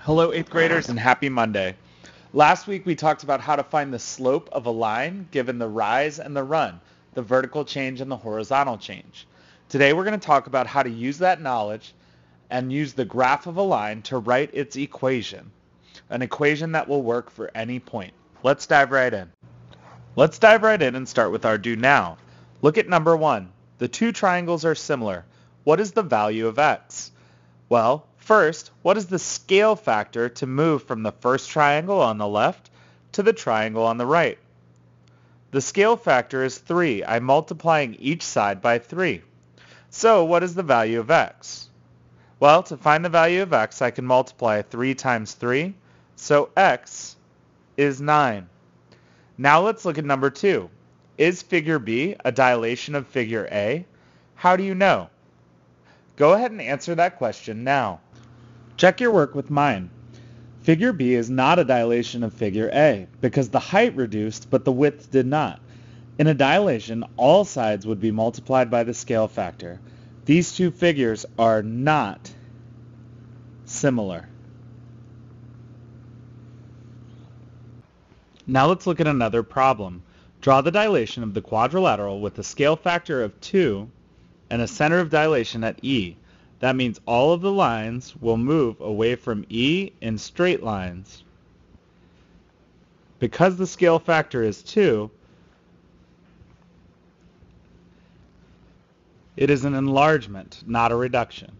Hello, 8th graders, and happy Monday. Last week we talked about how to find the slope of a line given the rise and the run, the vertical change and the horizontal change. Today we're going to talk about how to use that knowledge and use the graph of a line to write its equation, an equation that will work for any point. Let's dive right in. Let's dive right in and start with our do now. Look at number 1. The two triangles are similar. What is the value of x? Well, first, what is the scale factor to move from the first triangle on the left to the triangle on the right? The scale factor is 3. I'm multiplying each side by 3. So what is the value of x? Well, to find the value of x, I can multiply 3 times 3, so x is 9. Now let's look at number 2. Is figure B a dilation of figure A? How do you know? Go ahead and answer that question now. Check your work with mine. Figure B is not a dilation of figure A because the height reduced but the width did not. In a dilation, all sides would be multiplied by the scale factor. These two figures are not similar. Now let's look at another problem. Draw the dilation of the quadrilateral with a scale factor of 2 and a center of dilation at E. That means all of the lines will move away from E in straight lines. Because the scale factor is 2, it is an enlargement, not a reduction.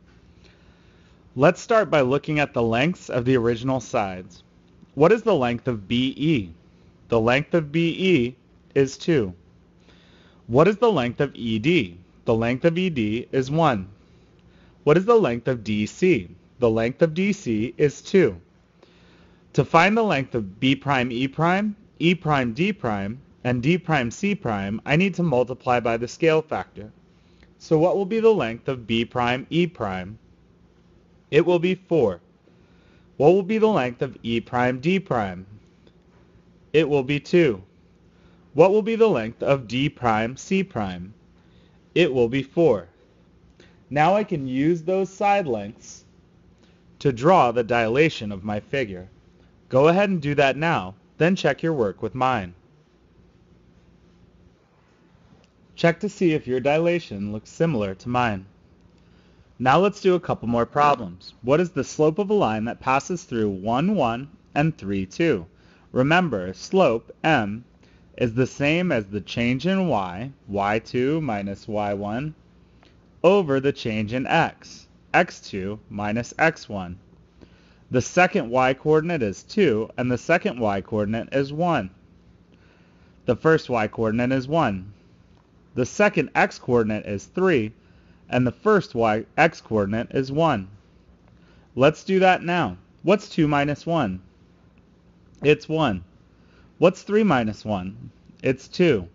Let's start by looking at the lengths of the original sides. What is the length of BE? The length of BE is 2. What is the length of ED? The length of ED is 1. What is the length of DC? The length of DC is 2. To find the length of B prime E prime, E prime D prime, and D prime C prime, I need to multiply by the scale factor. So what will be the length of B prime E prime? It will be 4. What will be the length of E prime D prime? It will be 2. What will be the length of D prime C prime? It will be 4. Now I can use those side lengths to draw the dilation of my figure. Go ahead and do that now, then check your work with mine. Check to see if your dilation looks similar to mine. Now let's do a couple more problems. What is the slope of a line that passes through 1, 1 and 3, 2? Remember, slope, m, is the same as the change in y, y2 minus y1, over the change in x, x2 minus x1. The second y-coordinate is 2, and the second y-coordinate is 1. The first y-coordinate is 1. The second x-coordinate is 3, and the first x-coordinate is 1. Let's do that now. What's 2 minus 1? It's 1. What's 3 minus 1? It's 2.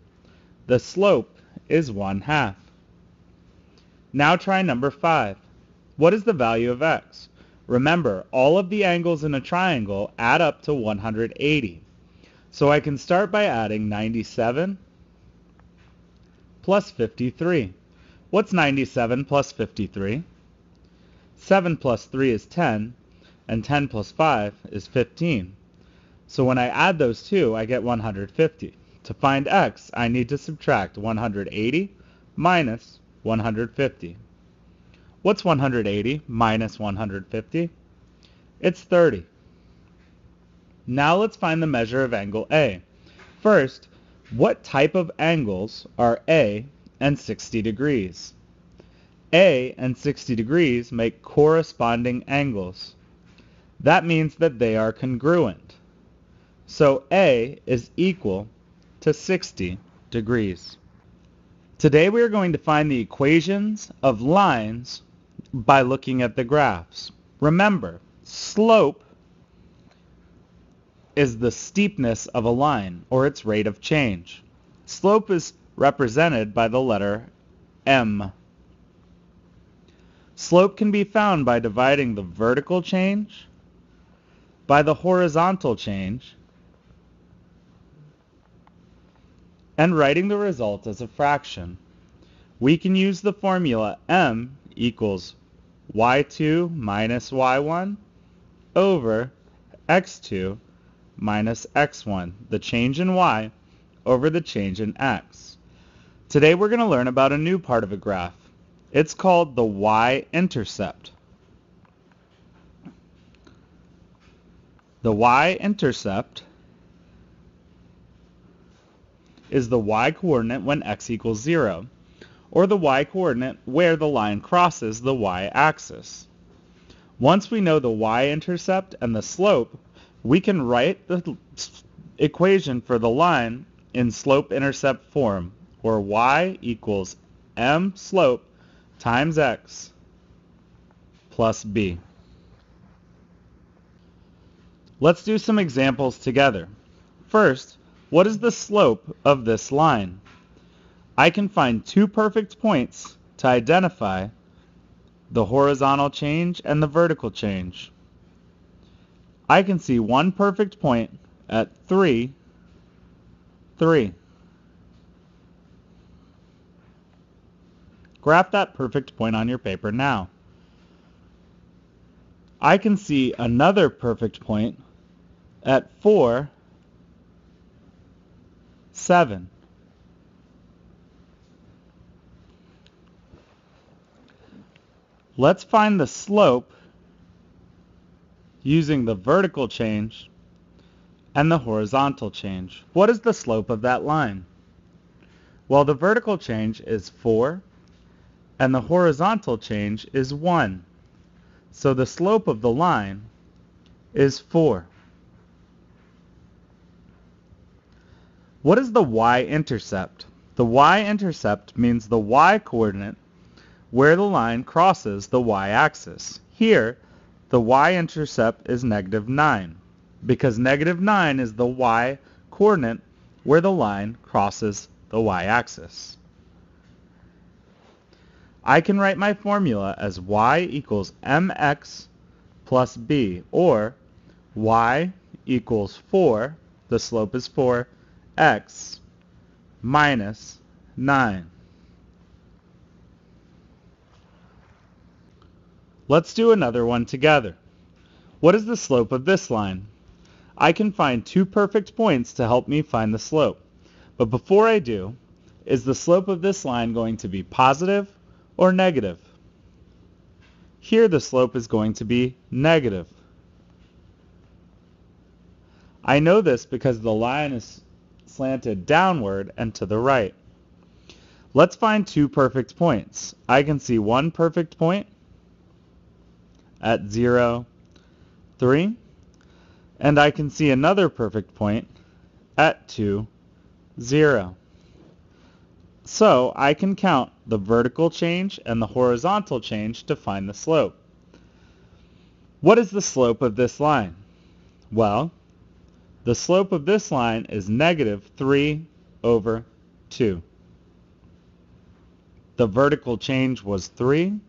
The slope is 1/2. Now try number 5. What is the value of x? Remember, all of the angles in a triangle add up to 180. So I can start by adding 97 plus 53. What's 97 plus 53? 7 plus 3 is 10, and 10 plus 5 is 15. So when I add those two, I get 150. To find x, I need to subtract 180 minus 150. What's 180 minus 150? It's 30. Now let's find the measure of angle A. First, what type of angles are A and 60 degrees? A and 60 degrees make corresponding angles. That means that they are congruent. So A is equal to 60 degrees. Today we are going to find the equations of lines by looking at the graphs. Remember, slope is the steepness of a line, or its rate of change. Slope is represented by the letter M. Slope can be found by dividing the vertical change by the horizontal change and writing the result as a fraction. We can use the formula m equals y2 minus y1 over x2 minus x1, the change in y over the change in x. Today we're going to learn about a new part of a graph. It's called the y-intercept. The y-intercept is the y-coordinate when x equals 0, or the y-coordinate where the line crosses the y-axis. Once we know the y-intercept and the slope, we can write the equation for the line in slope-intercept form, or y equals m slope times x plus b. Let's do some examples together. First, what is the slope of this line? I can find two perfect points to identify the horizontal change and the vertical change. I can see one perfect point at 3, 3. Graph that perfect point on your paper now. I can see another perfect point at 4, 7. Let's find the slope using the vertical change and the horizontal change. What is the slope of that line? Well, the vertical change is 4 and the horizontal change is 1. So the slope of the line is 4. What is the y-intercept? The y-intercept means the y-coordinate where the line crosses the y-axis. Here, the y-intercept is -9, because -9 is the y-coordinate where the line crosses the y-axis. I can write my formula as y equals mx plus b, or y equals 4, the slope is 4, x minus 9. Let's do another one together. What is the slope of this line? I can find two perfect points to help me find the slope. But before I do, is the slope of this line going to be positive or negative? Here the slope is going to be negative. I know this because the line is slanted downward and to the right. Let's find two perfect points. I can see one perfect point at 0, 3, and I can see another perfect point at 2, 0. So I can count the vertical change and the horizontal change to find the slope. What is the slope of this line? Well, the slope of this line is -3 over 2. The vertical change was 3,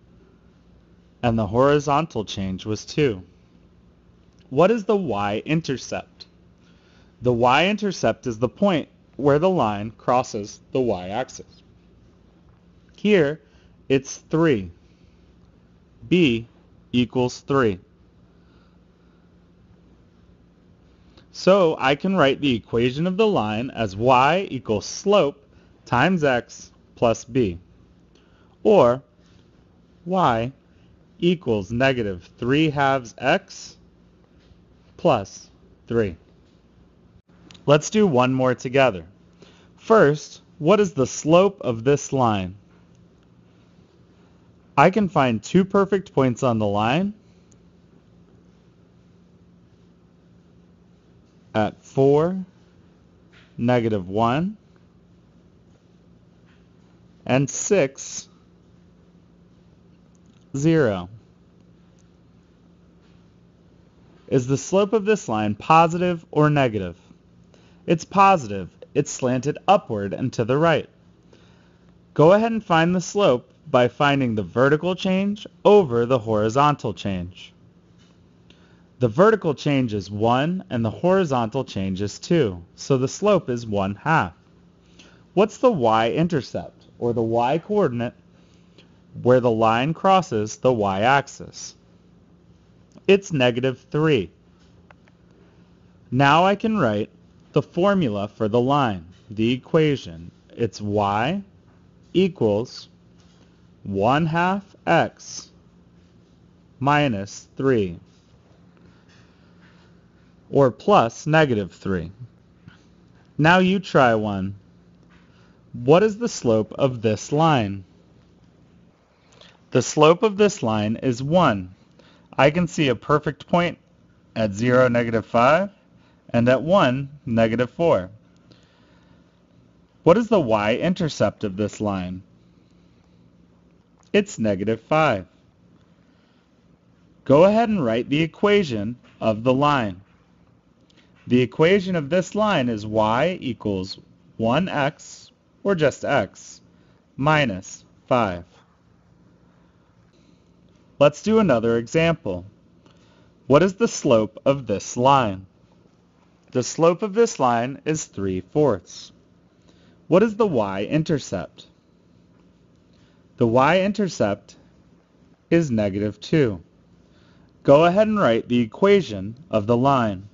and the horizontal change was 2. What is the y-intercept? The y-intercept is the point where the line crosses the y-axis. Here, it's 3. b equals 3. So I can write the equation of the line as y equals slope times x plus b, or y equals -3/2 x plus 3. Let's do one more together. First, what is the slope of this line? I can find two perfect points on the line at 4, -1, and 6, 0. Is the slope of this line positive or negative? It's positive. It's slanted upward and to the right. Go ahead and find the slope by finding the vertical change over the horizontal change. The vertical change is 1 and the horizontal change is 2, so the slope is 1/2. What's the y-intercept, or the y-coordinate, where the line crosses the y-axis? It's -3. Now I can write the formula for the line, the equation. It's y equals 1/2 x minus 3, or plus -3. Now you try one. What is the slope of this line? The slope of this line is 1. I can see a perfect point at 0, -5, and at 1, -4. What is the y-intercept of this line? It's -5. Go ahead and write the equation of the line. The equation of this line is y equals 1x, or just x, minus 5. Let's do another example. What is the slope of this line? The slope of this line is 3/4. What is the y-intercept? The y-intercept is -2. Go ahead and write the equation of the line.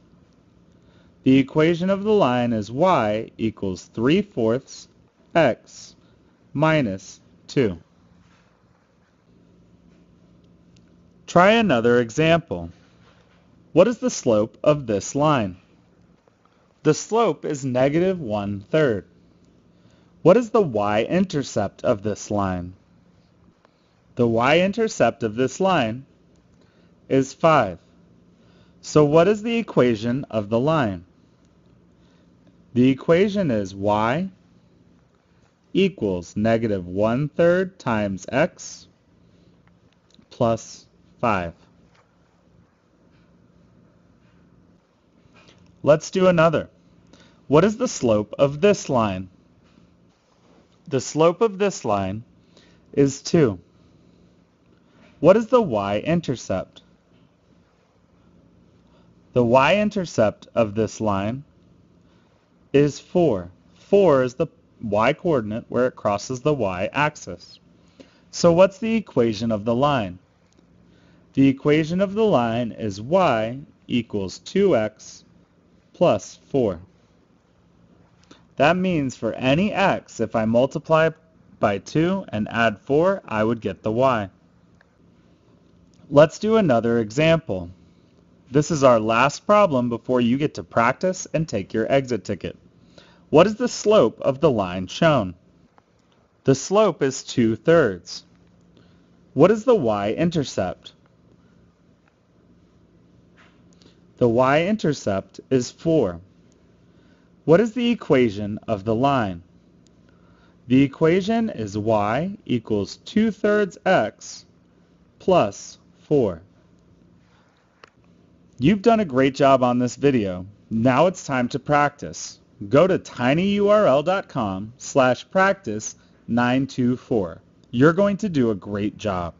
The equation of the line is y equals 3/4 x minus 2. Try another example. What is the slope of this line? The slope is -1/3. What is the y-intercept of this line? The y-intercept of this line is 5. So what is the equation of the line? The equation is y equals -1/3 times x plus 5. Let's do another. What is the slope of this line? The slope of this line is 2. What is the y-intercept? The y-intercept of this line is 4. 4 is the y-coordinate where it crosses the y-axis. So what's the equation of the line? The equation of the line is y equals 2x plus 4. That means for any x, if I multiply by 2 and add 4, I would get the y. Let's do another example. This is our last problem before you get to practice and take your exit ticket. What is the slope of the line shown? The slope is 2/3. What is the y-intercept? The y-intercept is 4. What is the equation of the line? The equation is y equals 2/3 x plus 4. You've done a great job on this video. Now it's time to practice. Go to tinyurl.com/practice924. You're going to do a great job.